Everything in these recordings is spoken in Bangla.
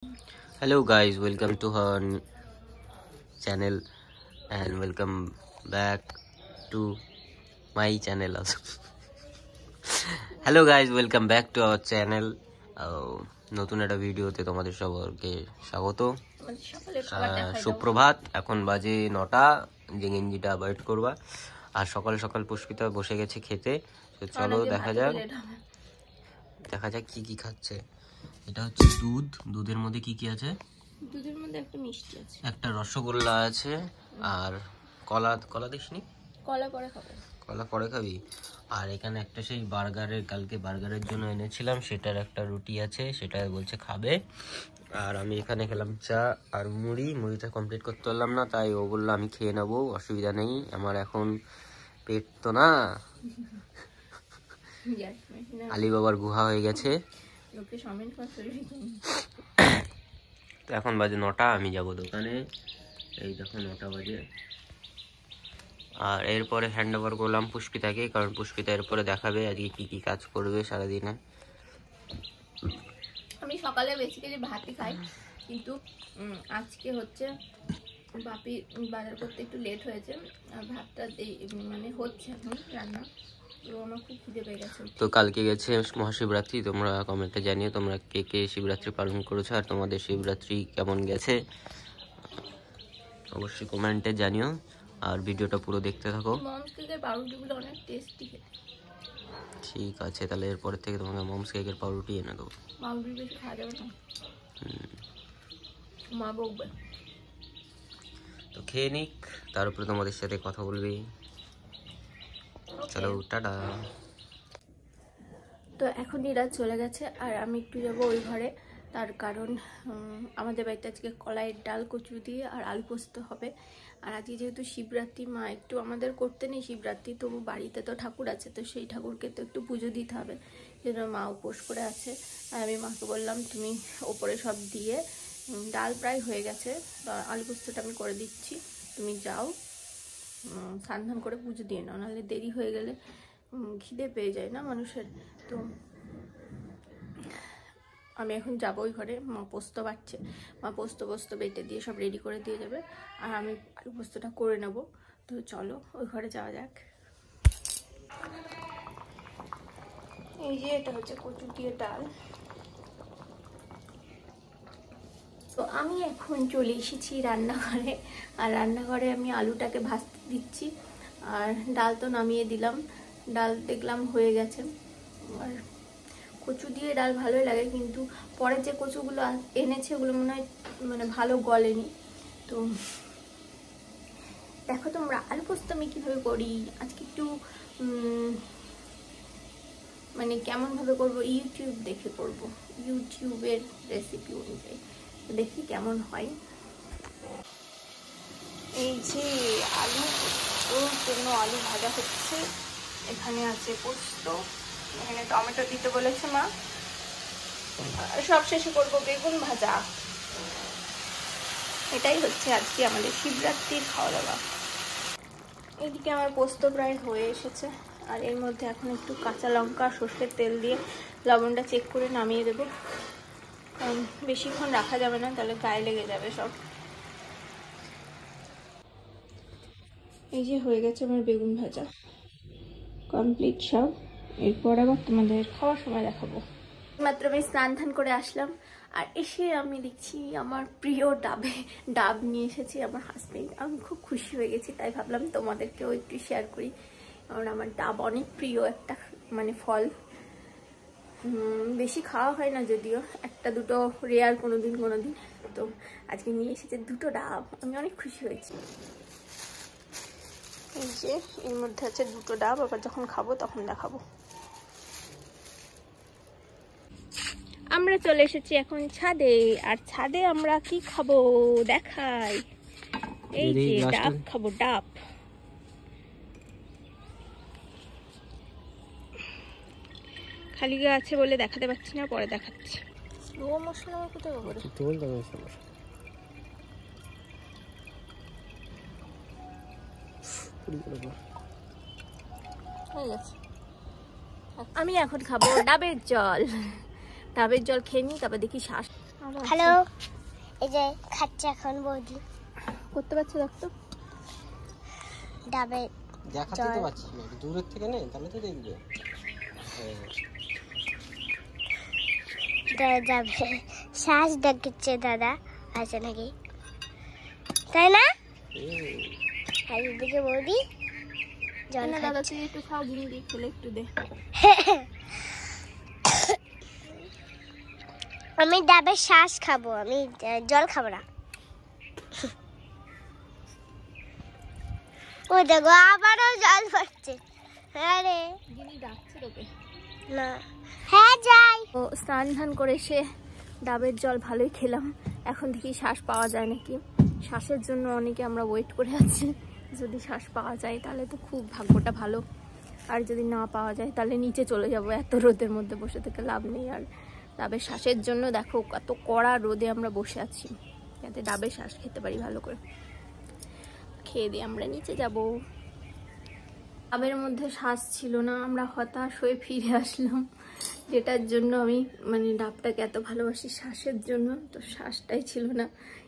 Hello guys, welcome to her channel and welcome back to my channel also. Hello guys, welcome back to our channel. নতুন একটা ভিডিওতে তোমাদের সবাইকে স্বাগত। সুপ্রভাত, এখন বাজে 9টা। যে গেঞ্জিটা অ্যাভয়েড করবা। আর সকাল সকাল পুষ্পিতা বসে গেছে খেতে। তো চলো দেখা যাক কি কি খাচ্ছে। এটা হচ্ছে দুধ। দুধের মধ্যে কি কি আছে? দুধের মধ্যে একটা মিষ্টি আছে, একটা রসগোল্লা আছে, আর কলা দিসনি? কলা পরে খাবি। আর এখানে একটা সেই কালকে বার্গারের জন্য এনেছিলাম, সেটার একটা রুটি আছে, সেটা বলছে খাবে। আর আমি এখানে খেলাম চা আর মুড়িটা কমপ্লিট করতে পারলাম না, তাই ও বললো আমি খেয়ে নেবো, অসুবিধা নেই, আমার এখন পেট তো না আলিবাবার গুহা হয়ে গেছে। তো এখন বাজে 9টা, আমি যাব দোকানে। এই দেখো 9টা বাজে। আর এরপরে হ্যান্ড ওভার করলাম পুষ্পিতাকে, কারণ পুষ্পিতা এরপরে দেখাবে আজকে কি কি কাজ করবে সারাদিনে। আমি সকালে বেসিক্যালি ভাতই খাই, কিন্তু আজকে হচ্ছে বাপি বাজার করতে একটু লেট হয়েছে, আর ভাতটা মানে হচ্ছে এখন রান্না। তো আমার খুব খিদে পেয়ে গেছে। তো কালকে গেছে মহাশিবরাত্রি, তোমরা কমেন্টে জানিও তোমরা কে কে শিবরাত্রি পালন করেছো আর তোমাদের শিবরাত্রি কেমন গেছে, অবশ্যই কমেন্টে জানিও। আর ভিডিওটা পুরো দেখতে থাকো। মমস কেকের পাউরুটিগুলো অনেক টেস্টি। ঠিক আছে, তাহলে এরপর থেকে তোমাকে মমস কেকের পাউরুটি এনে দেবো। পাউরুটি বেশি খাওয়া যাবে না, মা বকবে। তো খেয়ে নিক, তার উপরে তোমাদের সাথে কথা বলবি। চলো টাটা। তো এখন এরা চলে গেছে, আর আমি একটু যাবো ওই ঘরে। তার কারণ আমাদের বাড়িতে আজকে কলাইয়ের ডাল কচু দিয়ে আর আলু পোস্ত হবে। আর আজকে যেহেতু শিবরাত্রি, মা একটু আমাদের করতে নেই শিবরাত্রি, তবু বাড়িতে তো ঠাকুর আছে, তো সেই ঠাকুরকে তো একটু পুজো দিতে হবে, সেই জন্য মা উপোস করে আছে। আর আমি মাকে বললাম তুমি ওপরে সব দিয়ে, ডাল প্রায় হয়ে গেছে, আলু পোস্তটা আমি করে দিচ্ছি, তুমি যাও স্নান করে পুজো দিয়ে নাও, নাহলে দেরি হয়ে গেলে খিদে পেয়ে যায় না মানুষের। তো আমি এখন যাবো ওই ঘরে, মা পোস্ত বাটছে, মা পোস্ত বেটে দিয়ে সব রেডি করে দিয়ে যাবে, আর আমি আলু পোস্তটা করে নেব। তো চলো ওই ঘরে যাওয়া যাক। এই যে এটা হচ্ছে কচু দিয়ে ডাল। তো আমি এখন চলে এসেছি রান্নাঘরে, আর রান্নাঘরে আমি আলুটাকে ভাজতে দিচ্ছি, আর ডাল তো নামিয়ে দিলাম। ডাল দেখলাম হয়ে গেছে। আর কচু দিয়ে ডাল ভালোই লাগে, কিন্তু পরে যে কচুগুলো এনেছে ওগুলো মনে হয় মানে ভালো গলেনি। তো দেখো তোমরা আলু পোস্ত আমি কীভাবে করি আজকে, একটু মানে কেমনভাবে করব ইউটিউব দেখে করব, ইউটিউবের রেসিপি অনুযায়ী, দেখি কেমন হয়। এই যে আলু ওর জন্য আলু ভাজা হচ্ছে, এখানে আছে পোস্ত, এখানে টমেটো দিতে বলেছে মা, সব শেষে করবো বেগুন ভাজা। এটাই হচ্ছে আজকে আমাদের শিবরাত্রির খাওয়া দাওয়া। এদিকে আমার পোস্ত প্রায় হয়ে এসেছে, আর এর মধ্যে এখন একটু কাঁচা লঙ্কা সর্ষের তেল দিয়ে লবণটা চেক করে নামিয়ে দেবো, কারণ বেশিক্ষণ রাখা যাবে না, তাহলে গায়ে লেগে যাবে সব। এই যে হয়ে গেছে আমার বেগুন ভাজা কমপ্লিট সব। এরপর আবার তোমাদের খাওয়ার সময় দেখাবো। মাত্র আমি স্নান ধান করে আসলাম, আর এসে আমি দেখছি আমার প্রিয় ডাব নিয়ে এসেছি আমার হাজবেন্ড। আমি খুব খুশি হয়ে গেছি, তাই ভাবলাম তোমাদেরকেও একটু শেয়ার করি, কারণ আমার ডাব অনেক প্রিয় একটা মানে ফল। বেশি খাওয়া হয় না যদিও, একটা দুটো রেয়ার কোনোদিন। তো আজকে নিয়ে এসেছে 2টো ডাব, আমি অনেক খুশি হয়েছি। এই যে এর মধ্যে আছে 2টো ডাব, আবার যখন খাবো তখন দেখাবো। আমরা চলে এসেছি এখন ছাদে, আর ছাদে আমরা কি খাবো দেখাই। এই যে ডাব খাবো, ডাব। খালি গা আছে বলে দেখাতে পারছি না, পরে দেখাচ্ছি। স্লো মোশন আমার কোথায় করে আমি এখন খাবো ডাবের জল। ডাবের জল খেয়ে নিই, তারপর দেখি শ্বাস। হ্যালো, এই যে খাচ্ছে এখন বৌদি। করতে পারছো দেখতো? ডাবে দেখাতে তো পাচ্ছি না, দূরের থেকে নে তাহলে তো দেখবে। যাবে শ্বাস ডাকছে দাদা, আছে নাকি তাই না? আর এদিকে বৌদি জল না দাদা, তুই একটু খাও, গিনি দিয়ে খেলে একটু দে। আমি ডাবের শ্বাস খাবো, আমি জল খাবো না। ও দেখো আবারও জল পড়ছে। আরে গিনি ডাকছে তোকে না। হ্যাঁ যাই। ও স্নান ধান করে এসে ডাবের জল ভালোই খেলাম। এখন থেকেই শ্বাস পাওয়া যায় নাকি, শ্বাসের জন্য অনেকে আমরা ওয়েট করে আছি। যদি শ্বাস পাওয়া যায় তাহলে তো খুব ভাগ্যটা ভালো, আর যদি না পাওয়া যায় তাহলে নিচে চলে যাব। এত রোদের মধ্যে বসে থেকে লাভ নেই। আর ডাবের শ্বাসের জন্য দেখো কত কড়া রোদে আমরা বসে আছি, যাতে ডাবের শ্বাস খেতে পারি ভালো করে। খেয়ে দিয়ে আমরা নিচে যাব। ডাবের মধ্যে শ্বাস ছিল না, আমরা হতাশ হয়ে ফিরে আসলাম, যেটার জন্য আমি মানে ডাবটাকে এত ভালোবাসি শ্বাসের জন্য। তো শ্বাসটাই ছিল না,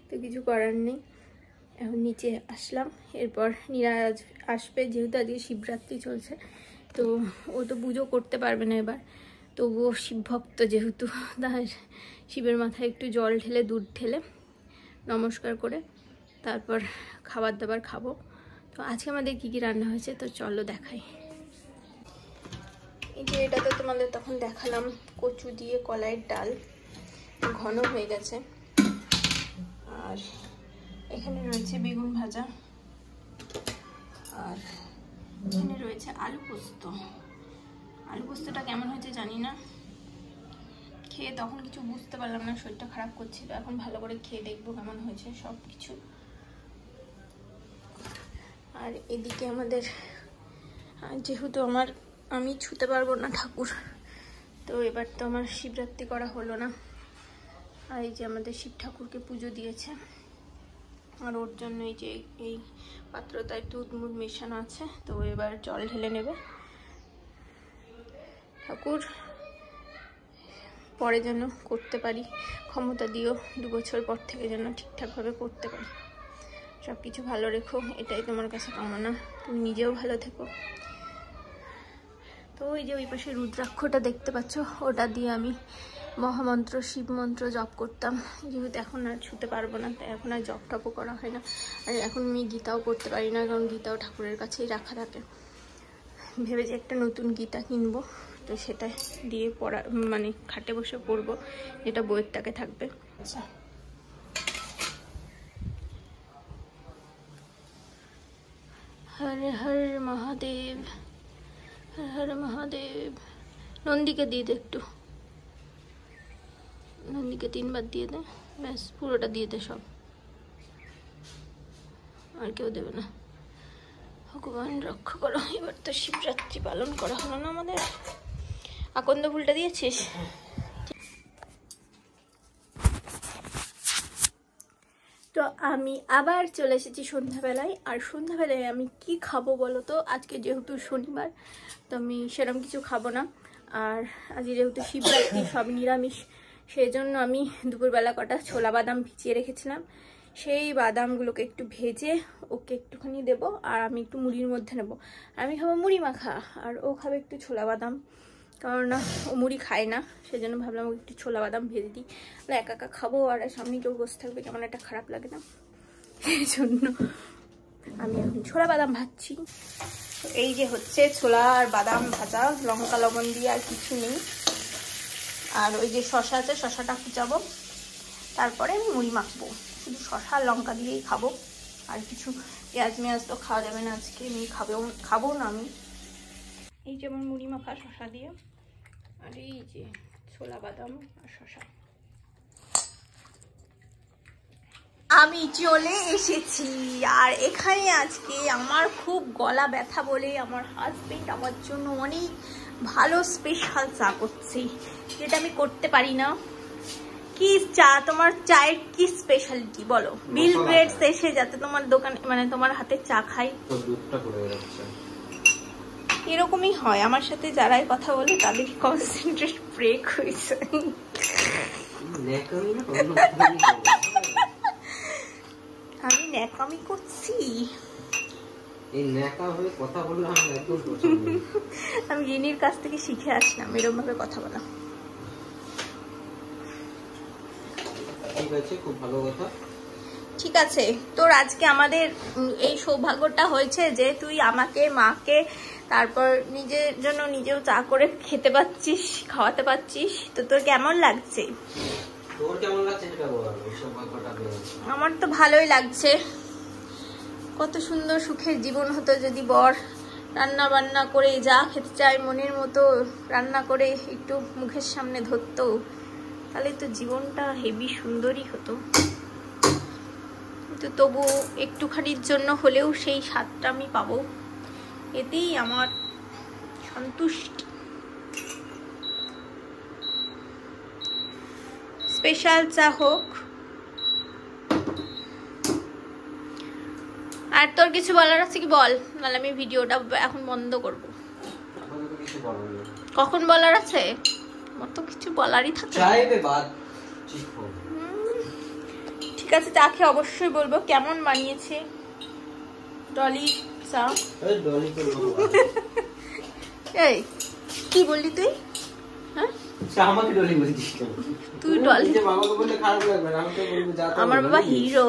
তো কিছু করার নেই। এখন নিচে আসলাম, এরপর নিরাজ আসবে, যেহেতু আজকে শিবরাত্রি চলছে, তো ও তো পুজো করতে পারবে না এবার। তবুও শিবভক্ত যেহেতু, তার শিবের মাথায় একটু জল ঢেলে দুধ ঢেলে নমস্কার করে তারপর খাবার দাবার খাবো। তো আজকে আমাদের কী কী রান্না হয়েছে তো চলো দেখাই। এই যে এটা তো তোমাদের তখন দেখালাম, কচু দিয়ে কলাইয়ের ডাল, ঘন হয়ে গেছে। আর এখানে রয়েছে বেগুন ভাজা, আর এখানে রয়েছে আলু পোস্ত। আলু পোস্তটা কেমন হয়েছে জানি না, খেয়ে তখন কিছু বুঝতে পারলাম না, শরীরটা খারাপ করছিল। এখন ভালো করে খেয়ে দেখবো কেমন হয়েছে সব কিছু। আর এদিকে আমাদের, যেহেতু আমি ছুতে পারবো না ঠাকুর, তো এবার তো আমার শিবরাত্রি করা হলো না। আর এই যে আমাদের শিব ঠাকুরকে পুজো দিয়েছে, আর ওর জন্য এই যে এই পাত্রটায় দুধ মুধ মেশানো আছে, তো এবার জল ঢেলে নেবে। ঠাকুর পরে যেন করতে পারি, ক্ষমতা দিও 2 বছর পর থেকে যেন ঠিকঠাকভাবে করতে পারি। সব কিছু ভালো রেখো, এটাই তোমার কাছে কামনা। তুমি নিজেও ভালো থেকো। তো ওই যে ওই পাশে রুদ্রাক্ষটা দেখতে পাচ্ছ, ওটা দিয়ে আমি মহামন্ত্র শিব মন্ত্র জপ করতাম। যেহেতু এখন আর ছুতে পারবো না, তাই এখন আর জপ টপও করা হয় না। আর এখন আমি গীতাও করতে পারি না, কারণ গীতাও ঠাকুরের কাছেই রাখা থাকে। ভেবেছি একটা নতুন গীতা কিনবো, তো সেটা দিয়ে পড়া মানে খাটে বসে পড়বো, যেটা বইয়ের তাকে থাকবে। আচ্ছা, হর হর মহাদেব, হর হর মহাদেব। নন্দীকে দিয়ে দে একটু, নন্দীকে 3 বার দিয়ে দে, ব্যাস পুরোটা দিয়ে দে সব, আর কেউ দেবে না। ভগবান রক্ষা করো। এবার তো শিবরাত্রি পালন করা হলো না আমাদের। আকন্দ ফুলটা দিয়েছিস? তো আমি আবার চলে এসেছি সন্ধ্যাবেলায়। আর সন্ধ্যাবেলায় আমি কি খাবো বলো তো? আজকে যেহেতু শনিবার, তো আমি সেরকম কিছু খাবো না। আর আজকে যেহেতু শিবরাত্রি, সব নিরামিষ, সেই জন্য আমি দুপুরবেলা কটা ছোলা বাদাম ভিজিয়ে রেখেছিলাম, সেই বাদামগুলোকে একটু ভেজে ওকে একটুখানি দেবো, আর আমি একটু মুড়ির মধ্যে নেবো। আমি খাবো মুড়ি মাখা, আর ও খাবে একটু ছোলা বাদাম, কারণ না ও মুড়ি খায় না, সেজন্য ভাবলাম ওকে একটু ছোলা বাদাম ভেজে দিই। না একা একা খাবো, আর সামনে কেউ বসে থাকবে, কেমন একটা খারাপ লাগে না, সেই জন্য আমি এখন ছোলা বাদাম ভাজছি। এই যে হচ্ছে ছোলা আর বাদাম ভাজা, লঙ্কা লবণ দিয়ে, আর কিছু নেই। আর ওই যে শশা আছে, শশাটা কুচাবো, তারপরে আমি মুড়ি মাখবো। শুধু শশা আর লঙ্কা দিয়েই খাবো, আর কিছু পেঁয়াজ মেয়াজ তো খাওয়া যাবে না আজকে, আমি খাবো না আমি। এই যে আমার মুড়ি মাখা শশা দিয়ে, আর এই যে ছোলা বাদাম আর শশা। আমি চলে এসেছি, আর এখানে আজকে আমার খুব গলা ব্যথা বলে আমার হাজবেন্ড আমার জন্য অনেক ভালো স্পেশাল চা করছে, যেটা আমি করতে পারি না। কি চা? তোমার চায়ের কি স্পেশালিটি বলো? বিল গেটস এসে যাতে তোমার দোকানে মানে তোমার হাতে চা খাই, এরকমই হয়। আমার সাথে যারাই কথা বলে তাদের কনসেন্ট্রেট ব্রেক হয়েছে। আমি ন্যাকামি করছি। এই ন্যাকা হয়ে কথা বললে আমি একদম পছন্দ। আমি জিনির কাছ থেকে শিখে আসলাম এরকম ভাবে কথা বলা। ঠিক আছে, খুব ভালো কথা। ঠিক আছে, তোর আজকে আমাদের এই সৌভাগ্যটা হয়েছে যে তুই আমাকে, মাকে, তারপর নিজের জন্য নিজেও চা করে খেতে পাচ্ছিস, খাওয়াতে পাচ্ছিস। তো তোর কেমন লাগছে? তোর কেমন লাগছে সেটা বল। এই সৌভাগ্যটা পেয়েছি। আমার তো ভালোই লাগছে। কত সুন্দর সুখের জীবন হতো যদি বর রান্না বান্না করে যা খেতে চায় মনের মতো রান্না করে একটু মুখের সামনে ধরতো, তাহলে তো জীবনটা হেভি সুন্দরই হতো। কিন্তু তবু একটুখানির জন্য হলেও সেই স্বাদটা আমি পাবো, এতেই আমার সন্তুষ্টি। স্পেশাল চা হোক। আর তোর কিছু বলার আছে কি বল, নাহলে আমি ভিডিওটা এখন বন্ধ করব। কখন বলার আছে? আমার তো কিছু বলারই থাকে। ঠিক আছে, চা খেয়ে অবশ্যই বলবো কেমন বানিয়েছে ডলি চা। এই কি বললি তুই? হ্যাঁ, তুই ডলি। আমার বাবা হিরো,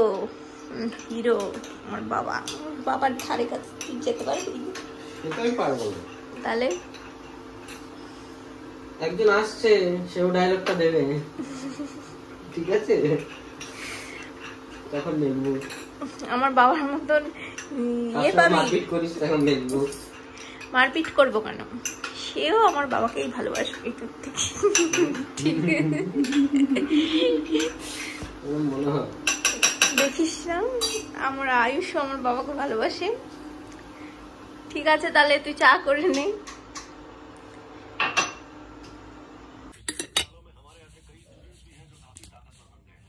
হিরো আমার বাবা। বাবার ধারে কাছে তুই যেতে পারবি? তাহলে একজন আসছে, সেও ডায়লগটা দেবে, ঠিক আছে? তখন দেখবো আমার বাবার মতন ইয়ে পাবি। মারপিট করিস তখন দেখবো। মারপিট করবো কেন? সেও আমার বাবাকেই ভালোবাসবে তোর থেকে। মনে হয় দেখিস না, আমার আয়ুষ আমার বাবাকে ভালোবাসে। ঠিক আছে, তাহলে তুই চা করে নে।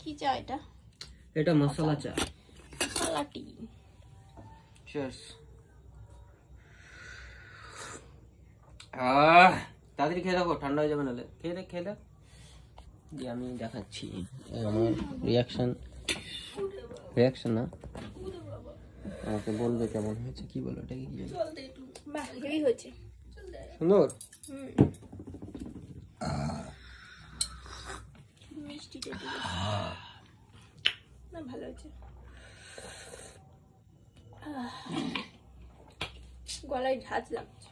কি চা এটা? এটা মশলা চা। মশলা টি। চিয়ার্স। তাড়াতাড়ি খেয়ে দেখো, ঠান্ডা হয়ে যাবে নাহলে। খেয়ে দেখ, খেয়ে দেখ। যে আমি দেখাচ্ছি আমার রিয়াকশন না, আমাকে বলবে কেমন হয়েছে। কি বলো এটা? কি বাহ, হেভি হয়েছে, সুন্দর। মিষ্টি না, ভালো হয়েছে। গলায় ঝাঁজ লাগছে।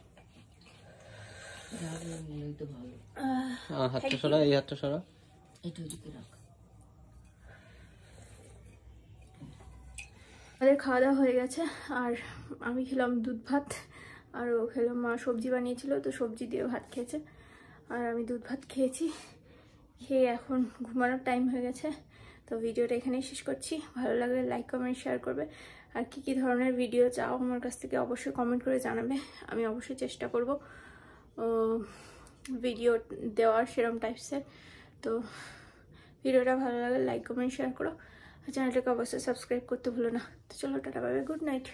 হাতটা সরা, এই হাতটা সরা। আমাদের খাওয়া দাওয়া হয়ে গেছে, আর আমি খেলাম দুধ ভাত, আর ও খেলাম, মা সবজি বানিয়েছিল তো সবজি দিয়ে ভাত খেয়েছে, আর আমি দুধ ভাত খেয়েছি। খেয়ে এখন ঘুমানোর টাইম হয়ে গেছে। তো ভিডিওটা এখানেই শেষ করছি। ভালো লাগলে লাইক, কমেন্ট, শেয়ার করবে। আর কি কি ধরনের ভিডিও চাও আমার কাছ থেকে অবশ্যই কমেন্ট করে জানাবে। আমি অবশ্যই চেষ্টা করব ভিডিও দেওয়ার সেরকম টাইপসের। তো ভিডিওটা ভালো লাগলে লাইক, কমেন্ট, শেয়ার করো। আর চ্যানেলটাকে অবশ্যই সাবস্ক্রাইব করতে ভুলো না। তো চলো, tata, bye bye, good night.